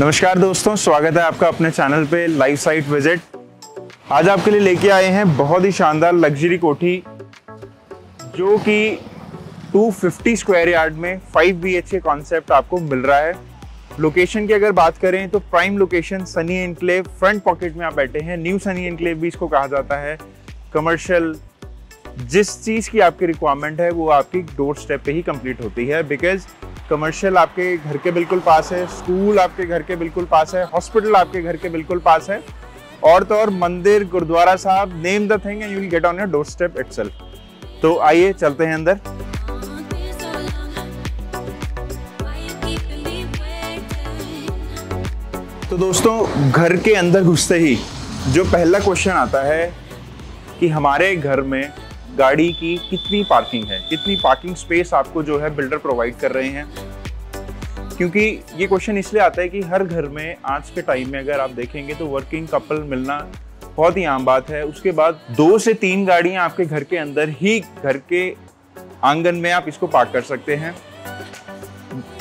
नमस्कार दोस्तों, स्वागत है आपका अपने चैनल पे लाइव साइट विजिट। आज आपके लिए लेके आए हैं बहुत ही शानदार लग्जरी कोठी जो कि 250 स्क्वायर यार्ड में 5 BHK कॉन्सेप्ट आपको मिल रहा है। लोकेशन की अगर बात करें तो prime location Sunny enclave, front pocket में आप बैठे हैं। न्यू सनी एनक्लेव भी इसको कहा जाता है। कमर्शियल जिस चीज़ की आपकी रिक्वायरमेंट है वो आपकी डोर स्टेप पे ही कंप्लीट होती है, बिकॉज कमर्शियल आपके घर के बिल्कुल पास है, स्कूल आपके घर के बिल्कुल पास है, हॉस्पिटल आपके घर के बिल्कुल पास है, और तो और मंदिर, गुरुद्वारा साहब, name the thing and you will get on your door step itself. तो आइए चलते हैं अंदर। तो दोस्तों, घर के अंदर घुसते ही जो पहला क्वेश्चन आता है कि हमारे घर में गाड़ी की कितनी पार्किंग है, कितनी पार्किंग स्पेस आपको जो है बिल्डर प्रोवाइड कर रहे हैं। क्योंकि ये क्वेश्चन इसलिए आता है कि हर घर में आज के टाइम में अगर आप देखेंगे तो वर्किंग कपल मिलना बहुत ही आम बात है। उसके बाद 2 से 3 गाड़ियां आपके घर के अंदर ही, घर के आंगन में आप इसको पार्क कर सकते हैं।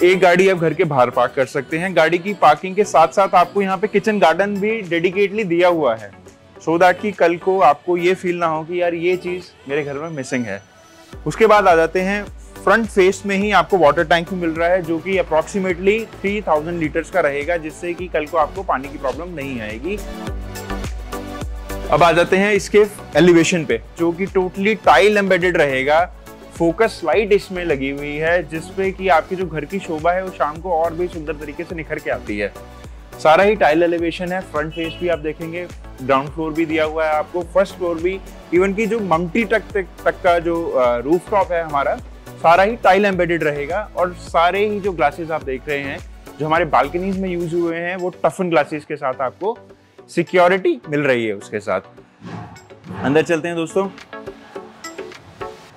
एक गाड़ी आप घर के बाहर पार्क कर सकते हैं। गाड़ी की पार्किंग के साथ साथ आपको यहाँ पे किचन गार्डन भी डेडिकेटली दिया हुआ है, सो दैट कि कल को आपको ये फील ना हो कि यार ये चीज़ मेरे घर में मिसिंग है। उसके बाद आ जाते हैं फ्रंट फेस में ही आपको वाटर टैंक भी मिल रहा है जो कि अप्रॉक्सीमेटली 3000 लीटर्स का रहेगा, जिससे कि कल को आपको पानी की प्रॉब्लम नहीं आएगी। अब आ जाते हैं इसके एलिवेशन पे, जो कि टोटली टाइल एम्बेडेड रहेगा। फोकस लाइट इसमें लगी हुई है जिसपे कि आपकी जो घर की शोभा है वो शाम को और भी सुंदर तरीके से निखर के आती है। सारा ही टाइल एलिवेशन है। फ्रंट फेस भी आप देखेंगे, ग्राउंड फ्लोर भी दिया हुआ है आपको, फर्स्ट फ्लोर भी, इवन की जो ममटी तक का जो रूफ टॉप है हमारा, सारा ही टाइल एम्बेडेड रहेगा। और सारे ही जो ग्लासेस आप देख रहे हैं जो हमारे बालकनीज में यूज हुए हैं वो टफन ग्लासेस के साथ आपको सिक्योरिटी मिल रही है। उसके साथ अंदर चलते हैं दोस्तों।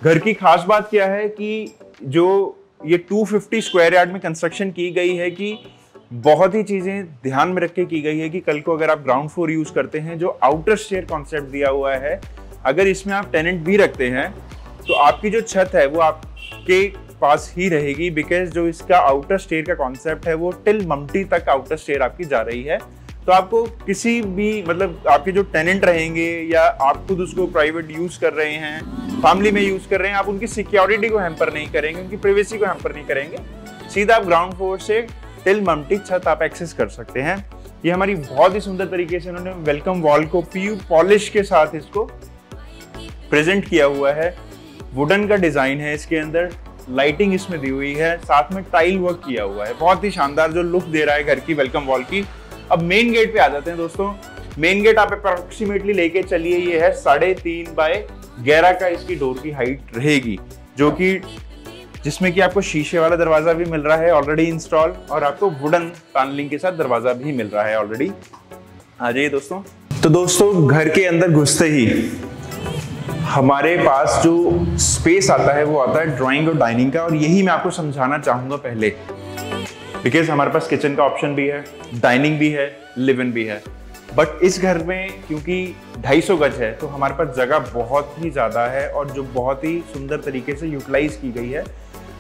घर की खास बात क्या है कि जो ये 250 स्क्वायर यार्ड में कंस्ट्रक्शन की गई है कि बहुत ही चीजें ध्यान में रख के की गई है कि कल को अगर आप ग्राउंड फ्लोर यूज करते हैं, जो आउटर स्टेयर कॉन्सेप्ट दिया हुआ है, अगर इसमें आप टेनेंट भी रखते हैं तो आपकी जो छत है वो आपके पास ही रहेगी, बिकॉज जो इसका आउटर स्टेयर का कॉन्सेप्ट है वो टिल ममटी तक आउटर स्टेयर आपकी जा रही है। तो आपको किसी भी, मतलब आपके जो टेनेंट रहेंगे या आप खुद उसको प्राइवेट यूज कर रहे हैं, फैमिली में यूज कर रहे हैं, आप उनकी सिक्योरिटी को हैम्पर नहीं करेंगे, उनकी प्राइवेसी को हैम्पर नहीं करेंगे। सीधा आप ग्राउंड फ्लोर से टिल ममटी छत आप एक्सेस कर सकते हैं। ये हमारी बहुत ही सुंदर तरीके से उन्होंने वेलकम वॉल को PU पॉलिश के साथ इसको प्रेजेंट किया हुआ है। वुडन का डिजाइन है इसके अंदर, लाइटिंग इसमें दी हुई है, साथ में टाइल वर्क किया हुआ है। बहुत ही शानदार जो लुक दे रहा है घर की वेलकम वॉल की। अब मेन गेट पे आ जाते हैं दोस्तों। मेन गेट आप अप्रोक्सीमेटली लेके चलिए, ये है 3.5 बाय 11 का इसकी डोर की हाइट रहेगी, जो कि जिसमें कि आपको शीशे वाला दरवाजा भी मिल रहा है ऑलरेडी इंस्टॉल, और आपको वुडन पैनलिंग के साथ दरवाजा भी मिल रहा है ऑलरेडी। आ जाइए दोस्तों। तो दोस्तों, घर के अंदर घुसते ही हमारे पास जो स्पेस आता है वो आता है ड्राइंग और डाइनिंग का, और यही मैं आपको समझाना चाहूंगा पहले, बिकॉज हमारे पास किचन का ऑप्शन भी है, डाइनिंग भी है, लिव इन भी है। बट इस घर में क्योंकि 250 गज है तो हमारे पास जगह बहुत ही ज़्यादा है और जो बहुत ही सुंदर तरीके से यूटिलाइज की गई है।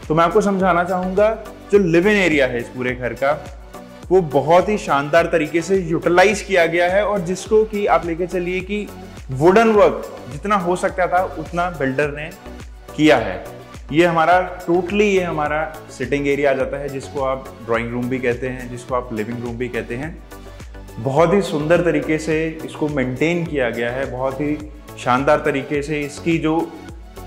तो मैं आपको समझाना चाहूँगा, जो लिव इन एरिया है इस पूरे घर का वो बहुत ही शानदार तरीके से यूटिलाइज किया गया है, और जिसको कि आप लेके चलिए कि वुडन वर्क जितना हो सकता था उतना बिल्डर ने किया है। ये हमारा टोटली ये हमारा सिटिंग एरिया आ जाता है, जिसको आप ड्राइंग रूम भी कहते हैं, जिसको आप लिविंग रूम भी कहते हैं। बहुत ही सुंदर तरीके से इसको मेंटेन किया गया है, बहुत ही शानदार तरीके से इसकी जो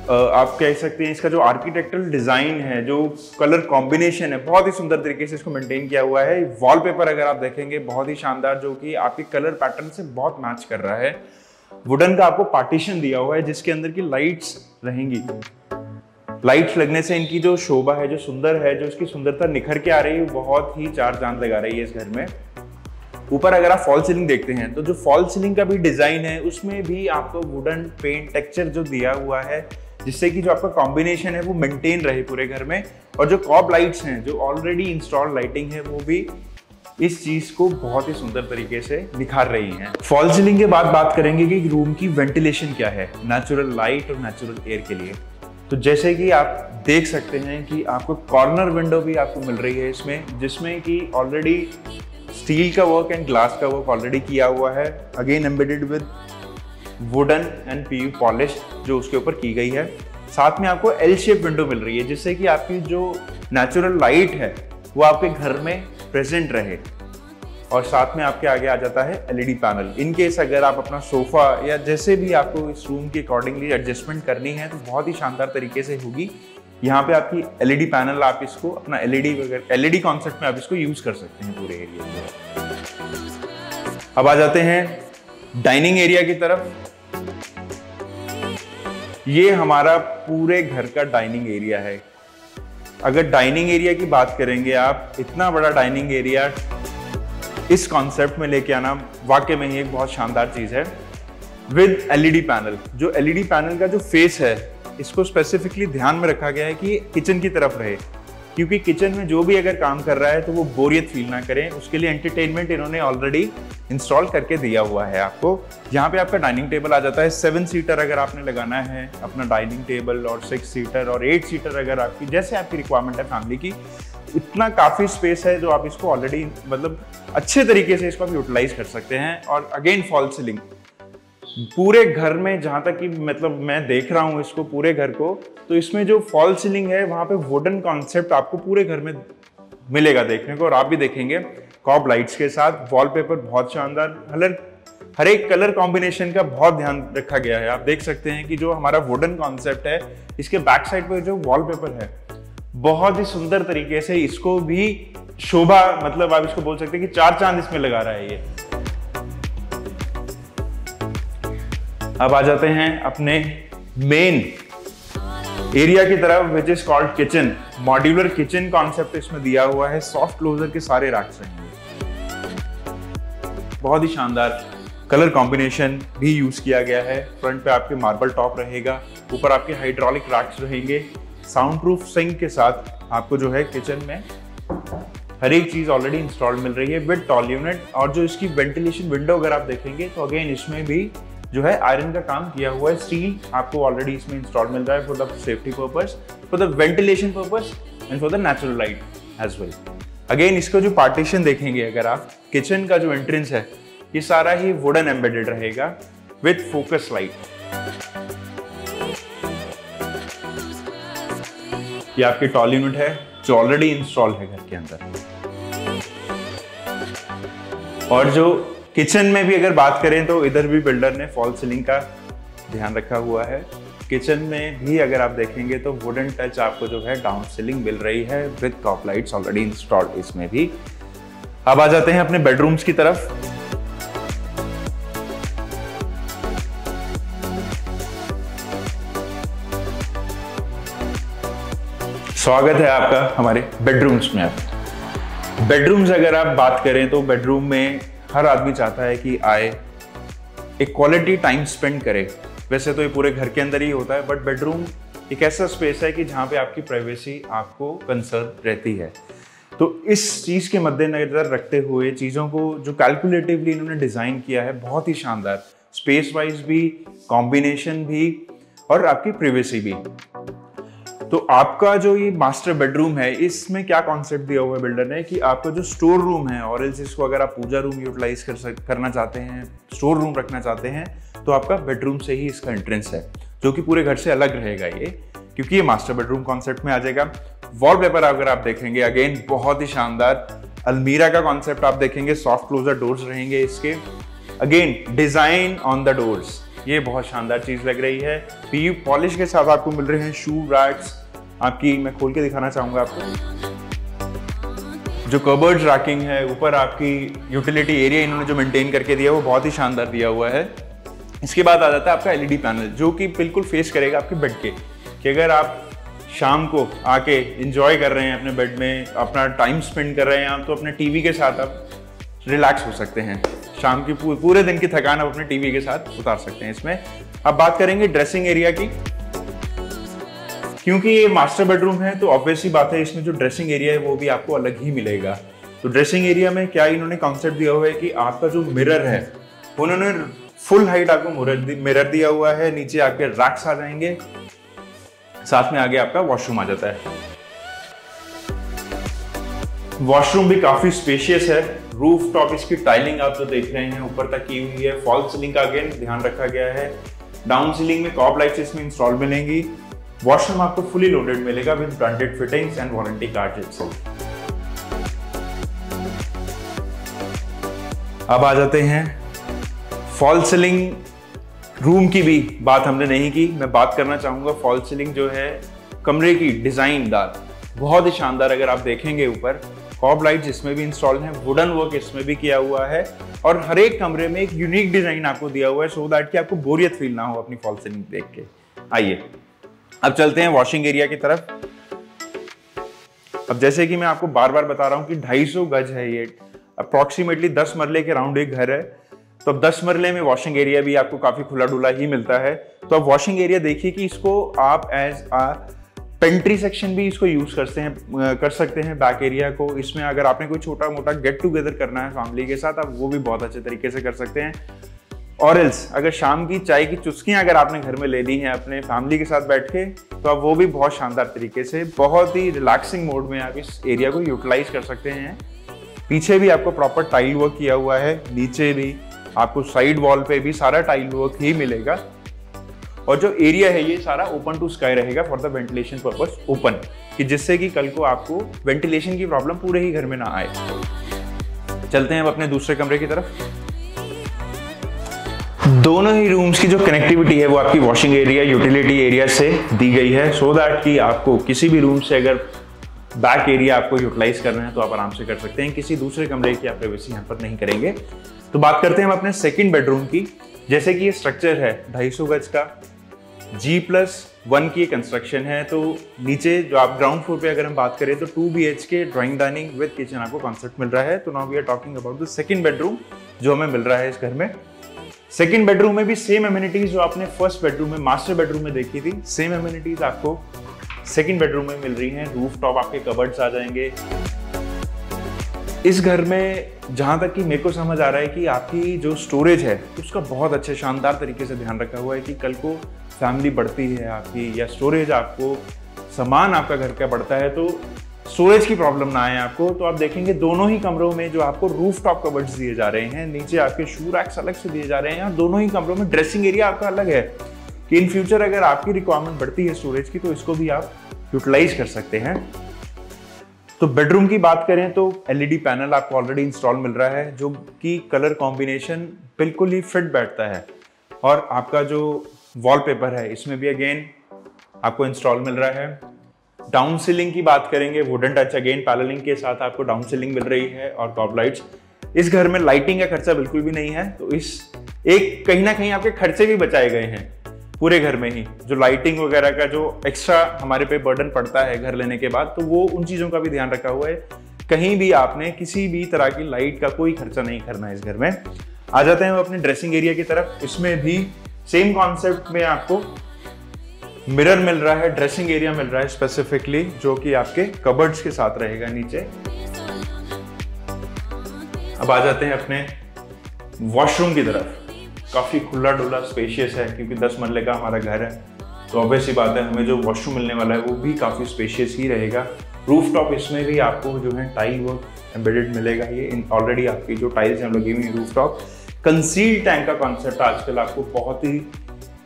आप कह सकते हैं इसका जो आर्किटेक्चरल डिज़ाइन है, जो कलर कॉम्बिनेशन है, बहुत ही सुंदर तरीके से इसको मेंटेन किया हुआ है। वॉलपेपर अगर आप देखेंगे बहुत ही शानदार, जो कि आपके कलर पैटर्न से बहुत मैच कर रहा है। वुडन का आपको पार्टीशन दिया हुआ है जिसके अंदर की लाइट्स रहेंगी। लाइट्स लगने से इनकी जो शोभा है, जो सुंदर है, जो इसकी सुंदरता निखर के आ रही है, बहुत ही चार चांद लगा रही है इस घर में। ऊपर अगर आप फॉल सीलिंग देखते हैं तो जो फॉल सीलिंग का भी डिजाइन है उसमें भी आपको वुडन पेंट टेक्सचर जो दिया हुआ है, जिससे कि जो आपका कॉम्बिनेशन है वो मेंटेन रहे पूरे घर में। और जो कॉब लाइट्स हैं, जो ऑलरेडी इंस्टॉल्ड लाइटिंग है, वो भी इस चीज को बहुत ही सुंदर तरीके से निखार रही हैं। फॉल सीलिंग के बाद बात करेंगे कि रूम की वेंटिलेशन क्या है नेचुरल लाइट और नेचुरल एयर के लिए। तो जैसे कि आप देख सकते हैं कि आपको कॉर्नर विंडो भी आपको मिल रही है इसमें, जिसमें कि ऑलरेडी स्टील का वर्क एंड ग्लास का वर्क ऑलरेडी किया हुआ है, again embedded with wooden and PU polish जो उसके ऊपर की गई है। साथ में आपको एल शेप विंडो मिल रही है, जिससे कि आपकी जो नेचुरल लाइट है वो आपके घर में प्रेजेंट रहे। और साथ में आपके आगे आ जाता है एलईडी पैनल। इन केस अगर आप अपना सोफा या जैसे भी आपको इस रूम के अकॉर्डिंगली एडजस्टमेंट करनी है तो बहुत ही शानदार तरीके से होगी। यहाँ पे आपकी एलईडी पैनल, आप इसको अपना एलईडी कॉन्सेप्ट में आप इसको यूज कर सकते हैं पूरे एरिया में। अब आ जाते हैं डाइनिंग एरिया की तरफ। ये हमारा पूरे घर का डाइनिंग एरिया है। अगर डाइनिंग एरिया की बात करेंगे आप, इतना बड़ा डाइनिंग एरिया इस कॉन्सेप्ट में लेके आना वाकई में ही एक बहुत शानदार चीज है। विद एलईडी पैनल, जो एलईडी पैनल का जो फेस है इसको स्पेसिफिकली ध्यान में रखा गया है कि किचन की तरफ रहे, क्योंकि किचन में जो भी अगर काम कर रहा है तो वो बोरियत फील ना करें। उसके लिए एंटरटेनमेंट इन्होंने ऑलरेडी इंस्टॉल करके दिया हुआ है आपको। यहाँ पे आपका डाइनिंग टेबल आ जाता है। 7 सीटर अगर आपने लगाना है अपना डाइनिंग टेबल, और 6 सीटर और 8 सीटर अगर आपकी जैसे आपकी रिक्वायरमेंट है फैमिली की, इतना काफी स्पेस है जो आप इसको ऑलरेडी मतलब अच्छे तरीके से इसको आप यूटिलाइज कर सकते हैं। और अगेन फॉल सीलिंग पूरे घर में, जहां तक कि मतलब मैं देख रहा हूं इसको पूरे घर को, तो इसमें जो फॉल सीलिंग है वहां पे वुडन कॉन्सेप्ट आपको पूरे घर में मिलेगा देखने को, और आप भी देखेंगे कॉब लाइट्स के साथ। वॉलपेपर बहुत शानदार, हर एक कलर कॉम्बिनेशन का बहुत ध्यान रखा गया है। आप देख सकते हैं कि जो हमारा वुडन कॉन्सेप्ट है, इसके बैक साइड पर जो वॉलपेपर है बहुत ही सुंदर तरीके से इसको भी शोभा, मतलब आप इसको बोल सकते हैं कि 4 चांद इसमें लगा रहा है ये। अब आ जाते हैं अपने मेन एरिया की तरफ, which is called kitchen. Modular kitchen concept इसमें दिया हुआ है। सॉफ्ट क्लोजर के सारे रैक्स रहेंगे, बहुत ही शानदार कलर कॉम्बिनेशन भी यूज किया गया है। फ्रंट पे आपके मार्बल टॉप रहेगा, ऊपर आपके हाइड्रोलिक रैक्स रहेंगे। साउंड प्रूफ सिंक के साथ आपको जो है किचन में हर एक चीज ऑलरेडी इंस्टॉल्ड मिल रही है विद टॉल यूनिट। और जो इसकी वेंटिलेशन विंडो अगर आप देखेंगे तो अगेन इसमें भी जो है आयरन का काम किया हुआ है। स्टील आपको ऑलरेडी इसमें इंस्टॉल मिल रहा है for the safety purpose, for the ventilation purpose and for the natural light as well. Again इसका जो पार्टीशन देखेंगे अगर आप, किचन का जो एंट्रेंस है ये सारा ही वुडन एम्बेडेड रहेगा विद फोकस लाइट। ये आपकी टॉल यूनिट है जो ऑलरेडी इंस्टॉल है घर के अंदर। और जो किचन में भी अगर बात करें तो इधर भी बिल्डर ने फॉल सीलिंग का ध्यान रखा हुआ है। किचन में भी अगर आप देखेंगे तो वुडन टच आपको जो है डाउन सीलिंग मिल रही है with cove lights already installed इसमें भी। अब आ जाते हैं अपने बेडरूम्स की तरफ। स्वागत है आपका हमारे बेडरूम्स में। आप बेडरूम्स अगर आप बात करें तो बेडरूम में हर आदमी चाहता है कि आए, एक क्वालिटी टाइम स्पेंड करे। वैसे तो ये पूरे घर के अंदर ही होता है, बट बेडरूम एक ऐसा स्पेस है कि जहाँ पे आपकी प्राइवेसी आपको कंसर्न रहती है। तो इस चीज़ के मद्देनजर रखते हुए चीज़ों को जो कैलकुलेटिवली इन्होंने डिज़ाइन किया है, बहुत ही शानदार, स्पेस वाइज भी, कॉम्बिनेशन भी और आपकी प्राइवेसी भी। तो आपका जो ये मास्टर बेडरूम है, इसमें क्या कॉन्सेप्ट दिया हुआ है बिल्डर ने कि आपका जो स्टोर रूम है, और इसको अगर आप पूजा रूम यूटिलाइज करना चाहते हैं, स्टोर रूम रखना चाहते हैं, तो आपका बेडरूम से ही इसका एंट्रेंस है, जो कि पूरे घर से अलग रहेगा ये, क्योंकि ये मास्टर बेडरूम कॉन्सेप्ट में आ जाएगा। वॉलपेपर अगर आप देखेंगे अगेन बहुत ही शानदार, अलमीरा का कॉन्सेप्ट आप देखेंगे, सॉफ्ट क्लोजर डोर्स रहेंगे इसके। Again design on the doors, ये बहुत शानदार चीज लग रही है। पीयू पॉलिश के साथ आपको मिल रहे हैं शू रैक्स। आपकी मैं खोल के दिखाना चाहूंगा आपको, जो कबर्ड रैकिंग है, ऊपर आपकी यूटिलिटी एरिया इन्होंने जो मेंटेन करके दिया है वो बहुत ही शानदार दिया हुआ है। इसके बाद आ जाता है आपका एलईडी पैनल, जो कि बिल्कुल फेस करेगा आपके बेड के, कि अगर आप शाम को आके एंजॉय कर रहे हैं अपने बेड में, अपना टाइम स्पेंड कर रहे हैं आप, तो अपने टीवी के साथ आप रिलैक्स हो सकते हैं। शाम की पूरे दिन की थकान आप अपने टीवी के साथ उतार सकते हैं इसमें। अब बात करेंगे ड्रेसिंग एरिया की। क्योंकि ये मास्टर बेडरूम है तो ऑब्वियस सी बात है इसमें जो ड्रेसिंग एरिया है वो भी आपको अलग ही मिलेगा। तो ड्रेसिंग एरिया में क्या इन्होंने कॉन्सेप्ट दिया हुआ है कि आपका जो मिरर है उन्होंने फुल हाइट आपको मिरर दिया हुआ है। नीचे आपके रैक्स आ जाएंगे, साथ में आगे आपका वॉशरूम आ जाता है। वॉशरूम भी काफी स्पेशियस है रूफ टॉप इसकी टाइलिंग आप जो देख रहे हैं ऊपर तक की हुई है। फॉल सीलिंग का अगेन ध्यान रखा गया है। डाउन सीलिंग में कॉब लाइट्स इसमें इंस्टॉल मिलेंगी। वॉशरूम आपको फुली लोडेड मिलेगा with branded fittings and warranty card itself. अब आ जाते हैं फॉल सीलिंग रूम की भी बात हमने नहीं की, मैं बात करना चाहूंगा। फॉल सीलिंग जो है कमरे की डिजाइनदार, बहुत ही शानदार। अगर आप देखेंगे ऊपर कॉब लाइट्स इसमें भी इंस्टॉल हैं, वुडन वर्क इसमें भी किया हुआ है और हर एक कमरे में एक यूनिक डिजाइन आपको दिया हुआ है सो दैट कि आपको बोरियत फील ना हो अपनी फॉल सीलिंग देख के। आइए अब चलते हैं वॉशिंग एरिया की तरफ। अब जैसे कि मैं आपको बार बार बता रहा हूं कि 250 गज है ये, अप्रोक्सीमेटली 10 मरले के राउंड एक घर है, तो अब 10 मरले में वॉशिंग एरिया भी आपको काफी खुला डुला ही मिलता है। तो अब वॉशिंग एरिया देखिए कि इसको आप एज आ पेंट्री सेक्शन भी इसको यूज कर सकते हैं बैक एरिया को। इसमें अगर आपने कोई छोटा मोटा गेट टुगेदर करना है फैमिली के साथ, आप वो भी बहुत अच्छे तरीके से कर सकते हैं। और एल्स अगर शाम की चाय की चुस्कियां अगर आपने घर में ले ली हैं अपने फैमिली के साथ बैठ के, तो आप वो भी बहुत शानदार तरीके से बहुत ही रिलैक्सिंग मोड में आप इस एरिया को यूटिलाइज कर सकते हैं। पीछे भी आपको प्रॉपर टाइल वर्क किया हुआ है, नीचे भी आपको साइड वॉल पे भी सारा टाइल वर्क ही मिलेगा। और जो एरिया है ये सारा ओपन टू स्काई रहेगा for the ventilation purpose open, कि जिससे कि कल को आपको वेंटिलेशन की प्रॉब्लम पूरे ही घर में ना आए। चलते हैं अब अपने दूसरे कमरे की तरफ। दोनों ही रूम्स की जो कनेक्टिविटी है वो आपकी वॉशिंग एरिया यूटिलिटी एरिया से दी गई है सो दैट कि आपको किसी भी रूम से अगर बैक एरिया आपको यूटिलाइज करना है तो आप आराम से कर सकते हैं। किसी दूसरे कमरे की आप प्राइवेसी यहाँ पर नहीं करेंगे। तो बात करते हैं हम अपने सेकंड बेडरूम की। जैसे कि ये स्ट्रक्चर है 250 गज का, G+1 की कंस्ट्रक्शन है। तो नीचे जो आप ग्राउंड फ्लोर पे अगर हम बात करें तो 2 BHK drawing dining with kitchen आपको कॉन्सेप्ट मिल रहा है। तो now we are talking about the second bedroom जो हमें मिल रहा है इस घर में। सेकंड बेडरूम में भी सेम एमिनिटीज जो आपने फर्स्ट बेडरूम में मास्टर बेडरूम में देखी थी, सेम एमिनिटीज आपको सेकंड बेडरूम में मिल रही हैं। रूफ टॉप आपके कबर्ड्स आ जाएंगे। इस घर में जहां तक कि मेरे को समझ आ रहा है कि आपकी जो स्टोरेज है उसका बहुत अच्छे शानदार तरीके से ध्यान रखा हुआ है कि कल को फैमिली बढ़ती है आपकी या स्टोरेज आपको सामान आपका घर का बढ़ता है तो स्टोरेज की प्रॉब्लम ना आए आपको। तो आप देखेंगे दोनों ही कमरों में जो आपको रूफ टॉप कबर्ड्स दिए जा रहे हैं, नीचे आपके शू रैक्स अलग से दिए जा रहे हैं और दोनों ही कमरों में ड्रेसिंग एरिया आपका अलग है कि इन फ्यूचर अगर आपकी रिक्वायरमेंट बढ़ती है स्टोरेज की तो इसको भी आप यूटिलाइज कर सकते हैं। तो बेडरूम की बात करें तो LED पैनल आपको ऑलरेडी इंस्टॉल मिल रहा है जो कि कलर कॉम्बिनेशन बिल्कुल ही फिट बैठता है। और आपका जो वॉलपेपर है इसमें भी अगेन आपको इंस्टॉल मिल रहा है। डाउन सीलिंग की बात करेंगे, वुडन टच अगेन पैनलिंग के साथ आपको डाउन सीलिंग मिल रही है और कॉब लाइट्स। इस घर में लाइटिंग का खर्चा बिल्कुल भी नहीं है, तो इस एक कहीं ना कहीं आपके खर्चे भी बचाए गए हैं पूरे घर में ही। जो लाइटिंग वगैरह का जो एक्स्ट्रा हमारे पे बर्डन पड़ता है घर लेने के बाद, तो वो उन चीजों का भी ध्यान रखा हुआ है। कहीं भी आपने किसी भी तरह की लाइट का कोई खर्चा नहीं करना है इस घर में। आ जाते हैं अपने ड्रेसिंग एरिया की तरफ। इसमें भी सेम कॉन्सेप्ट में आपको मिरर मिल रहा है, ड्रेसिंग एरिया मिल रहा है स्पेसिफिकली जो कि आपके कबर्ड्स के साथ रहेगा नीचे। अब आ जाते हैं अपने वॉशरूम की तरफ। काफी खुला डुला स्पेशियस है क्योंकि 10 मरले का हमारा घर है, तो ऑब्वियस सी बात है हमें जो वॉशरूम मिलने वाला है वो भी काफी स्पेशियस ही रहेगा। रूफ टॉप इसमें भी आपको जो है टाइल वर्क एम्बेडेड मिलेगा। ये ऑलरेडी आपकी जो टाइल्स हैं लगी हुई है रूफ टॉप। कंसील टैंक का कॉन्सेप्ट आजकल आपको बहुत ही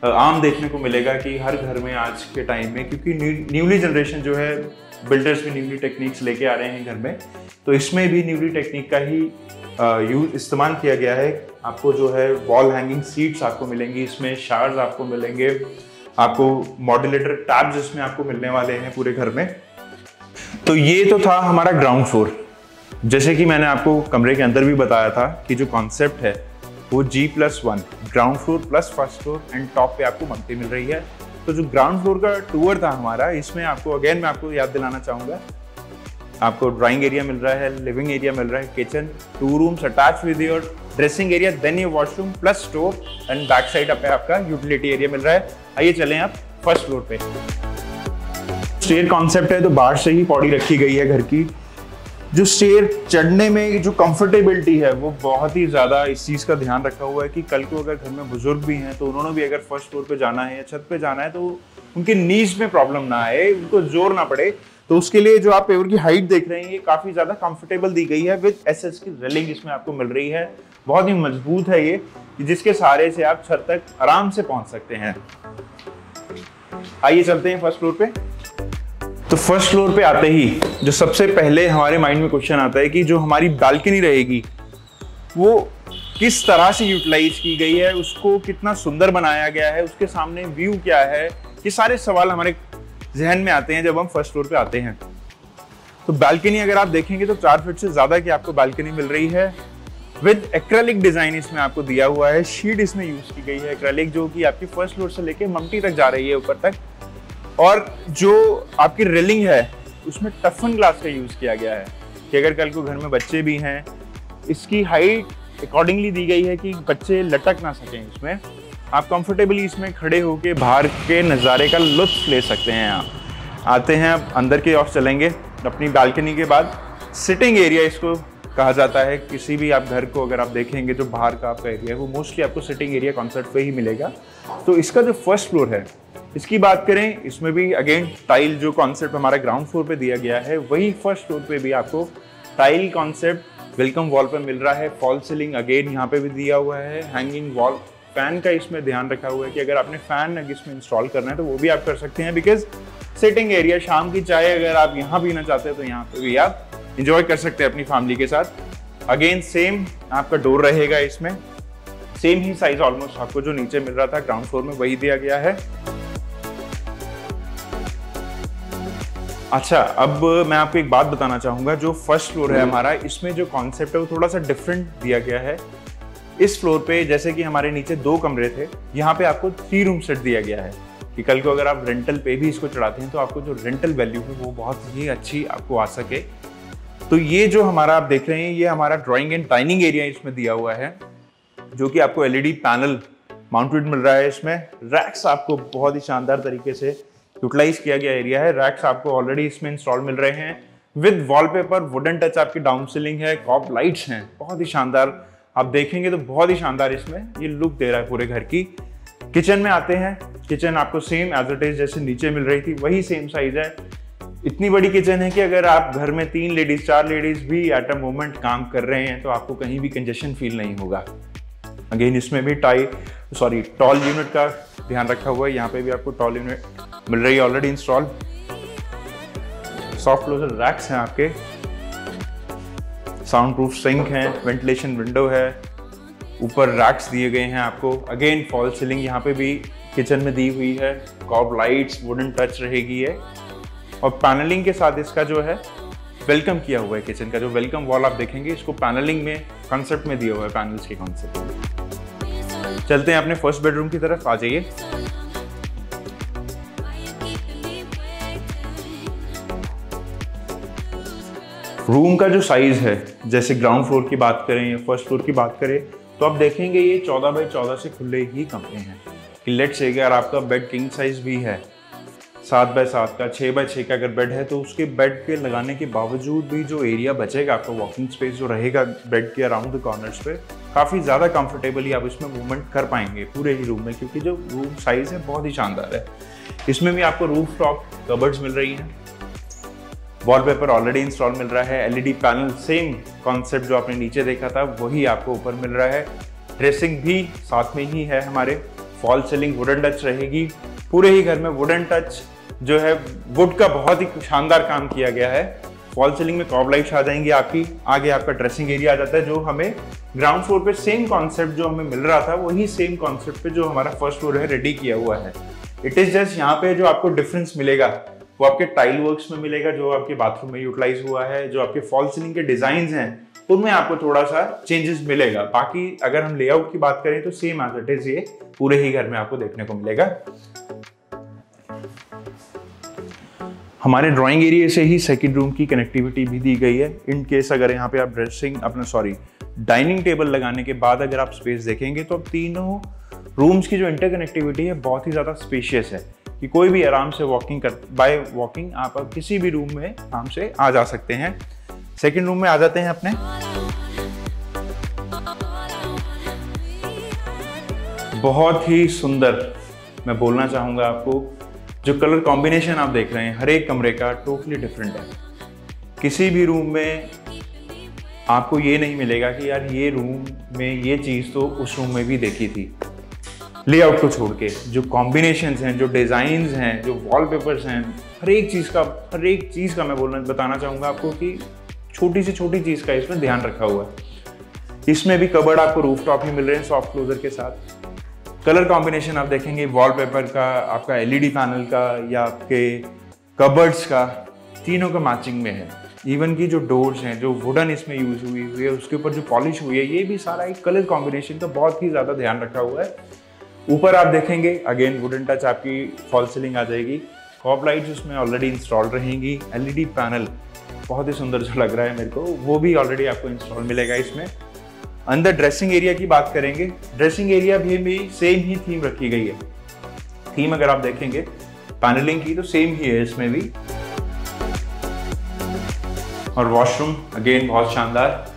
आम देखने को मिलेगा कि हर घर में आज के टाइम में, क्योंकि न्यूली जनरेशन जो है बिल्डर्स भी न्यूली टेक्निक्स लेके आ रहे हैं घर में, तो इसमें भी न्यूली टेक्निक का ही यूज इस्तेमाल किया गया है। आपको जो है वॉल हैंगिंग सीट्स आपको मिलेंगी, इसमें शावर्स आपको मिलेंगे, आपको मॉड्यूलेटर टैब्स इसमें आपको मिलने वाले हैं पूरे घर में। तो ये तो था हमारा ग्राउंड फ्लोर। जैसे कि मैंने आपको कमरे के अंदर भी बताया था कि जो कॉन्सेप्ट है वो G+1 ground floor plus first floor and top पे आपको बनती मिल रही है। तो जो ग्राउंड फ्लोर का टूर था हमारा, इसमें आपको अगेन मैं आपको याद दिलाना चाहूंगा, आपको ड्राइंग एरिया मिल रहा है, लिविंग एरिया मिल रहा है, kitchen, 2 rooms attach with your dressing area, then ये washroom plus stove and back side पे आपका यूटिलिटी एरिया मिल रहा है। आइए चलें आप फर्स्ट फ्लोर पे। स्टेयर कॉन्सेप्ट है तो बाहर से ही पौड़ी रखी गई है घर की। जो स्टेयर चढ़ने में जो कंफर्टेबिलिटी है वो बहुत ही ज़्यादा इस चीज़ का ध्यान रखा हुआ है कि कल को अगर घर में बुजुर्ग भी हैं तो उन्होंने भी अगर फर्स्ट फ्लोर पे जाना है या छत पे जाना है तो उनके नीज में प्रॉब्लम ना आए, उनको जोर ना पड़े। तो उसके लिए जो आप पेवर की हाइट देख रहे हैं ये काफी ज्यादा कंफर्टेबल दी गई है विद एसएस की रेलिंग इसमें आपको मिल रही है। बहुत ही मजबूत है ये, जिसके सहारे से आप छत तक आराम से पहुंच सकते हैं। आइए चलते हैं फर्स्ट फ्लोर पे। तो फर्स्ट फ्लोर पे आते ही जो सबसे पहले हमारे माइंड में क्वेश्चन आता है कि जो हमारी बालकनी रहेगी वो किस तरह से यूटिलाइज की गई है, उसको कितना सुंदर बनाया गया है, उसके सामने व्यू क्या है, ये सारे सवाल हमारे जहन में आते हैं जब हम फर्स्ट फ्लोर पे आते हैं। तो बालकनी अगर आप देखेंगे तो 4 फीट से ज्यादा की आपको बालकनी मिल रही है विद एक्रेलिक डिजाइन इसमें आपको दिया हुआ है। शीट इसमें यूज की गई है एक्रेलिक, जो कि आपकी फर्स्ट फ्लोर से लेके ममटी तक जा रही है ऊपर तक। और जो आपकी रेलिंग है उसमें टफन ग्लास का यूज किया गया है कि अगर कल को घर में बच्चे भी हैं, इसकी हाइट अकॉर्डिंगली दी गई है कि बच्चे लटक ना सकें इसमें। आप कंफर्टेबली इसमें खड़े होकर बाहर के नज़ारे का लुत्फ ले सकते हैं। आप आते हैं अब अंदर की ओर चलेंगे। अपनी बालकनी के बाद सिटिंग एरिया इसको कहा जाता है। किसी भी आप घर को अगर आप देखेंगे जो बाहर का आपका एरिया है वो मोस्टली आपको सिटिंग एरिया कॉन्सेप्ट पे ही मिलेगा। तो इसका जो फर्स्ट फ्लोर है इसकी बात करें, इसमें भी अगेन टाइल जो कॉन्सेप्ट हमारा ग्राउंड फ्लोर पे दिया गया है वही फर्स्ट फ्लोर पे भी आपको टाइल कॉन्सेप्ट वेलकम वॉल पे मिल रहा है। फॉल सीलिंग अगेन यहाँ पे भी दिया हुआ है। हैंगिंग वॉल फैन का इसमें ध्यान रखा हुआ है कि अगर आपने फैन इसमें इंस्टॉल करना है तो वो भी आप कर सकते हैं, बिकॉज सिटिंग एरिया, शाम की चाय अगर आप यहाँ पीना चाहते हैं तो यहाँ पे भी आप इंजॉय कर सकते हैं अपनी फैमिली के साथ। अगेन सेम आपका डोर रहेगा इसमें, सेम ही साइज ऑलमोस्ट आपको जो नीचे मिल रहा था ग्राउंड फ्लोर में वही दिया गया है। अच्छा, अब मैं आपको एक बात बताना चाहूंगा। जो फर्स्ट फ्लोर है हमारा, इसमें जो कॉन्सेप्ट है वो थोड़ा सा डिफरेंट दिया गया है। इस फ्लोर पे जैसे कि हमारे नीचे 2 कमरे थे, यहाँ पे आपको 3 रूम सेट दिया गया है कि कल को अगर आप रेंटल पे भी इसको चढ़ाते हैं तो आपको जो रेंटल वैल्यू है वो बहुत ही अच्छी आपको आ सके। तो ये जो हमारा आप देख रहे हैं ये हमारा ड्राइंग एंड डाइनिंग एरिया इसमें दिया हुआ है, जो कि आपको एलईडी पैनल माउंटेड मिल रहा है। इसमें रैक्स आपको बहुत ही शानदार तरीके से यूटिलाइज किया गया एरिया है। रैक्स आपको ऑलरेडी इसमें इंस्टॉल मिल रहे हैं विद वॉलपेपर, वुडन टच आपकी डाउन सीलिंग है, कॉप लाइट्स हैं, बहुत ही शानदार। आप देखेंगे तो बहुत ही शानदार इसमें ये लुक दे रहा है पूरे घर की। किचन में आते हैं। किचन आपको सेम एज इट इज जैसे नीचे मिल रही थी वही सेम साइज है। इतनी बड़ी किचन है कि अगर आप घर में 3 लेडीज 4 लेडीज भी एट अ मोमेंट काम कर रहे हैं तो आपको कहीं भी कंजेशन फील नहीं होगा। अगेन इसमें भी टॉल यूनिट का ध्यान रखा हुआ है। यहाँ पे भी आपको टॉल यूनिट मिल रही है already install. Soft closer racks हैं आपके, साउंड प्रूफ सिंक है, वेंटिलेशन विंडो है, ऊपर रैक्स दिए गए हैं आपको। अगेन फॉल सीलिंग यहाँ पे भी किचन में दी हुई है, कॉब लाइट्स, वुडन टच रहेगी है, और पैनलिंग के साथ इसका जो है वेलकम किया हुआ है। किचन का जो वेलकम वॉल आप देखेंगे इसको पैनलिंग में कॉन्सेप्ट में दिया हुआ है, पैनल्स के कॉन्सेप्ट में। चलते हैं अपने फर्स्ट बेडरूम की तरफ, आ जाइए। रूम का जो साइज है, जैसे ग्राउंड फ्लोर की बात करें या फर्स्ट फ्लोर की बात करें, तो आप देखेंगे ये 14 बाई 14 से खुले ही कमरे हैं। कि लेट्स से अगर आपका बेड किंग साइज भी है, 7 बाई 7 का, 6 बाई 6 का अगर बेड है, तो उसके बेड के लगाने के बावजूद भी जो एरिया बचेगा आपका, वॉकिंग स्पेस जो रहेगा बेड के अराउंड द कॉर्नर्स पे, काफ़ी ज़्यादा कंफर्टेबली आप इसमें मूवमेंट कर पाएंगे पूरे ही रूम में, क्योंकि जो रूम साइज है बहुत ही शानदार है। इसमें भी आपको रूफ टॉप कबर्ड्स मिल रही हैं, वॉलपेपर ऑलरेडी इंस्टॉल मिल रहा है, एलईडी पैनल सेम कॉन्सेप्ट जो आपने नीचे देखा था वही आपको ऊपर मिल रहा है। ड्रेसिंग भी साथ में ही है हमारे, फॉल सीलिंग वुडन टच रहेगी पूरे ही घर में। वुडन टच जो है वुड का बहुत ही शानदार काम किया गया है। फॉल सीलिंग में कॉब लाइट्स आ जाएंगी आपकी, आगे आपका ड्रेसिंग एरिया आ जाता है, जो हमें ग्राउंड फ्लोर पे सेम कॉन्सेप्ट जो हमें मिल रहा था वही सेम कॉन्सेप्ट पे जो हमारा फर्स्ट फ्लोर है रेडी किया हुआ है। इट इज जस्ट यहाँ पे जो आपको डिफरेंस मिलेगा वो आपके टाइल वर्क्स में मिलेगा, जो आपके बाथरूम में यूटिलाइज हुआ है। जो आपके फॉल सीलिंग के डिजाइन हैं उनमें आपको थोड़ा सा चेंजेस मिलेगा। बाकी अगर हम लेआउट की बात करें तो सेम एज इट इज ये पूरे ही घर में आपको देखने को मिलेगा। हमारे ड्राइंग एरिया से ही सेकंड रूम की कनेक्टिविटी भी दी गई है। इन केस अगर यहाँ पे आप डाइनिंग टेबल लगाने के बाद अगर आप स्पेस देखेंगे तो तीनों रूम्स की जो इंटरकनेक्टिविटी है बहुत ही ज़्यादा स्पेशियस है कि कोई भी आराम से बाय वॉकिंग आप किसी भी रूम में आराम से आ जा सकते हैं। सेकंड रूम में आ जाते हैं अपने। बहुत ही सुंदर, मैं बोलना चाहूँगा आपको जो कलर कॉम्बिनेशन आप देख रहे हैं हर एक कमरे का टोटली डिफरेंट है। किसी भी रूम में आपको ये नहीं मिलेगा कि यार ये रूम में ये चीज़ तो उस रूम में भी देखी थी। लेआउट को छोड़ के जो कॉम्बिनेशंस हैं, जो डिज़ाइंस हैं, जो वॉलपेपर्स हैं, हर एक चीज़ का मैं बताना चाहूँगा आपको कि छोटी से छोटी चीज़ का इसमें ध्यान रखा हुआ है। इसमें भी कबर्ड आपको रूफ टॉप ही मिल रहे हैं सॉफ्ट क्लोजर के साथ। कलर कॉम्बिनेशन आप देखेंगे वॉलपेपर का, आपका एलईडी पैनल का या आपके कबर्ड्स का, तीनों का मैचिंग में है। इवन की जो डोर्स हैं, जो वुडन इसमें यूज हुई है, उसके ऊपर जो पॉलिश हुई है, ये भी सारा एक कलर कॉम्बिनेशन का बहुत ही ज़्यादा ध्यान रखा हुआ है। ऊपर आप देखेंगे अगेन वुडन टच आपकी फॉल सीलिंग आ जाएगी। कॉब लाइट्स उसमें ऑलरेडी इंस्टॉल रहेंगी। एलईडी पैनल बहुत ही सुंदर जो लग रहा है मेरे को, वो भी ऑलरेडी आपको इंस्टॉल मिलेगा इसमें। अंदर ड्रेसिंग एरिया की बात करेंगे, ड्रेसिंग एरिया भी सेम ही थीम रखी गई है। थीम अगर आप देखेंगे पैनलिंग की तो सेम ही है इसमें भी। और वॉशरूम अगेन बहुत शानदार,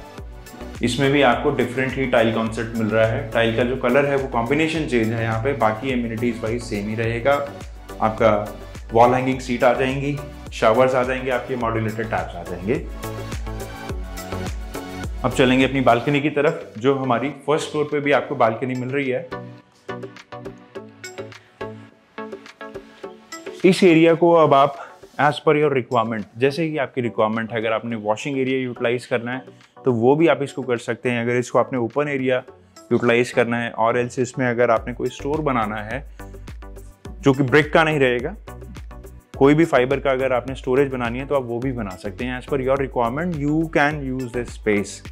इसमें भी आपको डिफरेंट ही टाइल कॉन्सेप्ट मिल रहा है। टाइल का जो कलर है वो कॉम्बिनेशन चेंज है यहाँ पे, बाकी एमिनिटीज वाइज सेम ही रहेगा। आपका वॉल हैंगिंग सीट आ जाएंगी, शावर्स आ जाएंगे, आपके मॉड्यूलेटेड टैप्स आ जाएंगे। अब चलेंगे अपनी बालकनी की तरफ, जो हमारी फर्स्ट फ्लोर पे भी आपको बालकनी मिल रही है। इस एरिया को अब आप एज पर योर रिक्वायरमेंट, जैसे कि आपकी रिक्वायरमेंट है, अगर आपने वॉशिंग एरिया यूटिलाइज करना है तो वो भी आप इसको कर सकते हैं। अगर इसको आपने ओपन एरिया यूटिलाइज करना है, और एल्स इसमें अगर आपने कोई स्टोर बनाना है जो कि ब्रिक का नहीं रहेगा, कोई भी फाइबर का अगर आपने स्टोरेज बनानी है तो आप वो भी बना सकते हैं। As per your requirement you can use this space.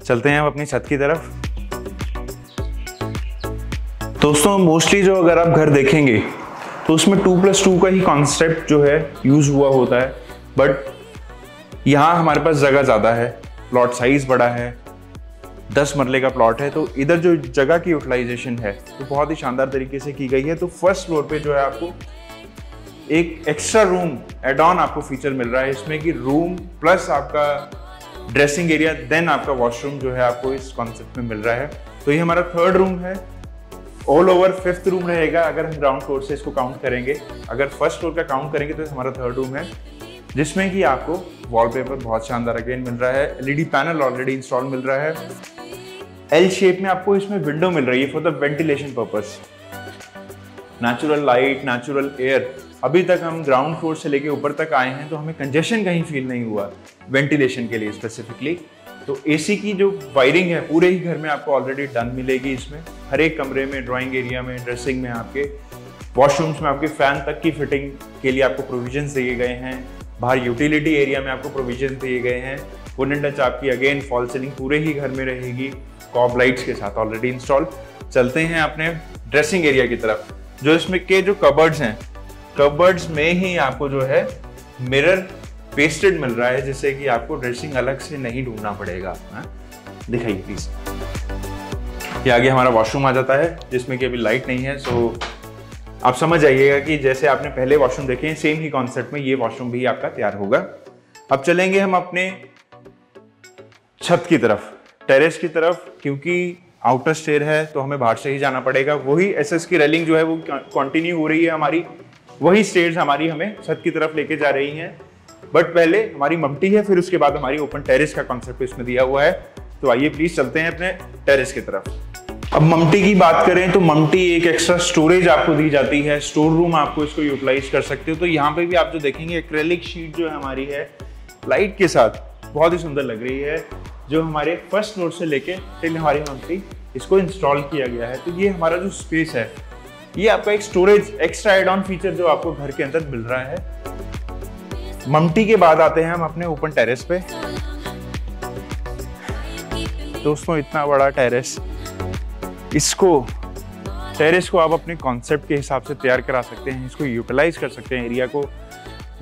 चलते हैं अब अपनी छत की तरफ। दोस्तों मोस्टली जो अगर आप घर देखेंगे तो उसमें 2+2 का ही कॉन्सेप्ट जो है यूज हुआ होता है, बट यहाँ हमारे पास जगह ज़्यादा है, प्लॉट साइज बड़ा है, 10 मरले का प्लॉट है, तो इधर जो जगह की यूटिलाइजेशन है तो बहुत ही शानदार तरीके से की गई है। तो फर्स्ट फ्लोर पे जो है आपको एक एक्स्ट्रा रूम एड ऑन आपको फीचर मिल रहा है इसमें, कि रूम प्लस आपका ड्रेसिंग एरिया देन आपका वॉशरूम जो है आपको इस कॉन्सेप्ट में मिल रहा है। तो ये हमारा थर्ड रूम है। ऑल ओवर 5th रूम रहेगा अगर हम ग्राउंड फ्लोर से इसको काउंट करेंगे। अगर फर्स्ट फ्लोर का काउंट करेंगे तो हमारा थर्ड रूम है, जिसमें कि आपको वॉलपेपर बहुत शानदार अगेन मिल रहा है। एलईडी पैनल ऑलरेडी इंस्टॉल मिल रहा है। एल शेप में आपको इसमें विंडो मिल रही है for the ventilation purpose. Natural light, natural air. अभी तक हम ग्राउंड फ्लोर से लेके ऊपर तक आए हैं तो हमें कंजेशन कहीं फील नहीं हुआ वेंटिलेशन के लिए स्पेसिफिकली। तो एसी की जो वायरिंग है पूरे ही घर में आपको ऑलरेडी डन मिलेगी इसमें। हर एक कमरे में, ड्राइंग एरिया में, ड्रेसिंग में, आपके वॉशरूम्स में आपके फैन तक की फिटिंग के लिए आपको प्रोविजंस दिए गए हैं। बाहर यूटिलिटी एरिया में आपको प्रोविजन दिए गए हैं। वुडन टच आपकी अगेन फॉल सीलिंग पूरे ही घर में रहेगी, कॉब लाइट्स के साथ ऑलरेडी इंस्टॉल। चलते हैं अपने ड्रेसिंग एरिया की तरफ, जो इसमें के जो कबर्ड्स हैं, कबर्ड्स में ही आपको जो है मिरर पेस्टेड मिल रहा है, जिससे कि आपको ड्रेसिंग अलग से नहीं ढूंढना पड़ेगा। दिखाइए प्लीज। ये आगे हमारा वॉशरूम आ जाता है, जिसमें कि अभी लाइट नहीं है, सो आप समझ जाइएगा कि जैसे आपने पहले वॉशरूम देखे हैं सेम ही कॉन्सेप्ट में ये वॉशरूम भी आपका तैयार होगा। अब चलेंगे हम अपने छत की तरफ, टेरेस की तरफ, क्योंकि आउटर स्टेयर है तो हमें बाहर से ही जाना पड़ेगा। वही एसएस की रेलिंग जो है वो कंटिन्यू हो रही है हमारी, वही स्टेयर्स हमारी हमें छत की तरफ लेके जा रही हैं। बट पहले हमारी ममटी है, फिर उसके बाद हमारी ओपन टेरेस का कॉन्सेप्ट इसमें दिया हुआ है। तो आइए प्लीज चलते हैं अपने टेरेस की तरफ। अब ममटी की बात करें तो ममटी एक एक्स्ट्रा स्टोरेज आपको दी जाती है, स्टोर रूम आपको इसको यूटिलाइज कर सकते हो। तो यहाँ पे भी आप जो देखेंगे एक्रेलिक शीट जो है हमारी है लाइट के साथ बहुत ही सुंदर लग रही है, जो हमारे फर्स्ट फ्लोर से लेके टिल हमारी ममटी इसको इंस्टॉल किया गया है। तो ये हमारा जो स्पेस है ये आपका एक storage extra add on feature जो आपको घर के अंदर मिल रहा है। ममटी के बाद आते हैं हम अपने ओपन टेरेस पे। दोस्तों इतना बड़ा टेरेस, इसको टेरेस को आप अपने कॉन्सेप्ट के हिसाब से तैयार करा सकते हैं, इसको यूटिलाइज कर सकते हैं एरिया को।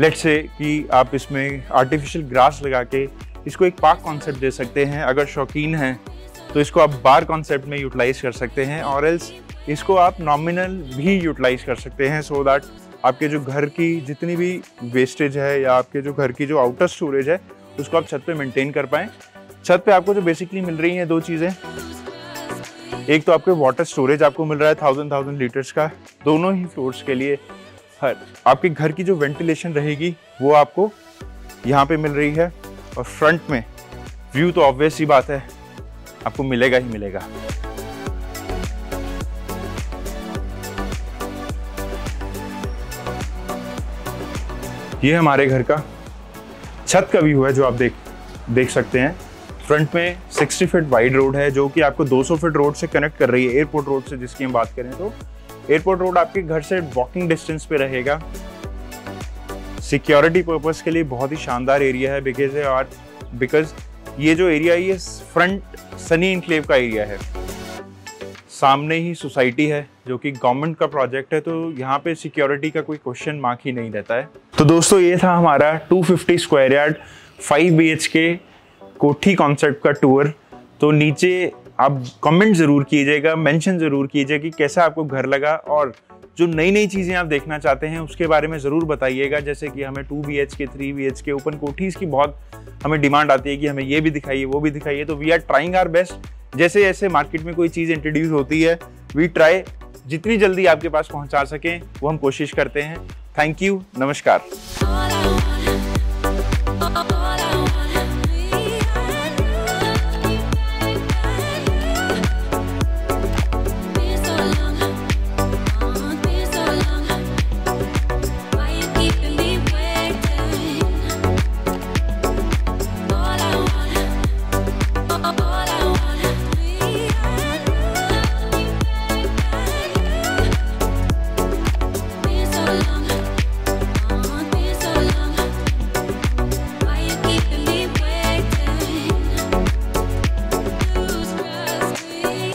लेट्स से कि आप इसमें आर्टिफिशियल ग्रास लगा के इसको एक पार्क कॉन्सेप्ट दे सकते हैं। अगर शौकीन हैं तो इसको आप बार कॉन्सेप्ट में यूटिलाइज कर सकते हैं, और एल्स इसको आप नॉमिनल भी यूटिलाइज कर सकते हैं, सो दैट आपके जो घर की जितनी भी वेस्टेज है या आपके जो घर की जो आउटर स्टोरेज है उसको आप छत पे मेंटेन कर पाएँ। छत पे आपको जो बेसिकली मिल रही हैं दो चीज़ें, एक तो आपके वाटर स्टोरेज आपको मिल रहा है 1000 लीटर्स का दोनों ही फ्लोर्स के लिए। आपके घर की जो वेंटिलेशन रहेगी वो आपको यहाँ पे मिल रही है, और फ्रंट में व्यू तो ऑब्वियस ही बात है आपको मिलेगा ही मिलेगा। ये हमारे घर का छत का व्यू है जो आप देख सकते हैं। फ्रंट में 60 फीट वाइड रोड है जो कि आपको 200 फीट रोड से कनेक्ट कर रही है, एयरपोर्ट रोड से जिसकी हम बात करें तो। एयरपोर्ट रोड आपके घर से वॉकिंग डिस्टेंस पे रहेगा। सिक्योरिटी पर्पस के लिए बहुत ही शानदार एरिया है बिकॉज ये जो एरिया है ये फ्रंट सनी इनक्लेव का एरिया है। सामने ही सोसाइटी है जो कि गवर्नमेंट का प्रोजेक्ट है, तो यहाँ पे सिक्योरिटी का कोई क्वेश्चन मार्क ही नहीं रहता है। तो दोस्तों ये था हमारा 250 स्क्वायर यार्ड 5 BHK कोठी कॉन्सेप्ट का टूर। तो नीचे आप कमेंट ज़रूर कीजिएगा, मेंशन ज़रूर कीजिए कि कैसा आपको घर लगा, और जो नई नई चीज़ें आप देखना चाहते हैं उसके बारे में ज़रूर बताइएगा। जैसे कि हमें 2 BHK 3 BHK ओपन कोठीज़ की बहुत हमें डिमांड आती है कि हमें ये भी दिखाइए वो भी दिखाइए। तो we are trying our best. जैसे जैसे मार्केट में कोई चीज़ इंट्रोड्यूस होती है वी ट्राई जितनी जल्दी आपके पास पहुंचा सकें वो हम कोशिश करते हैं। थैंक यू, नमस्कार।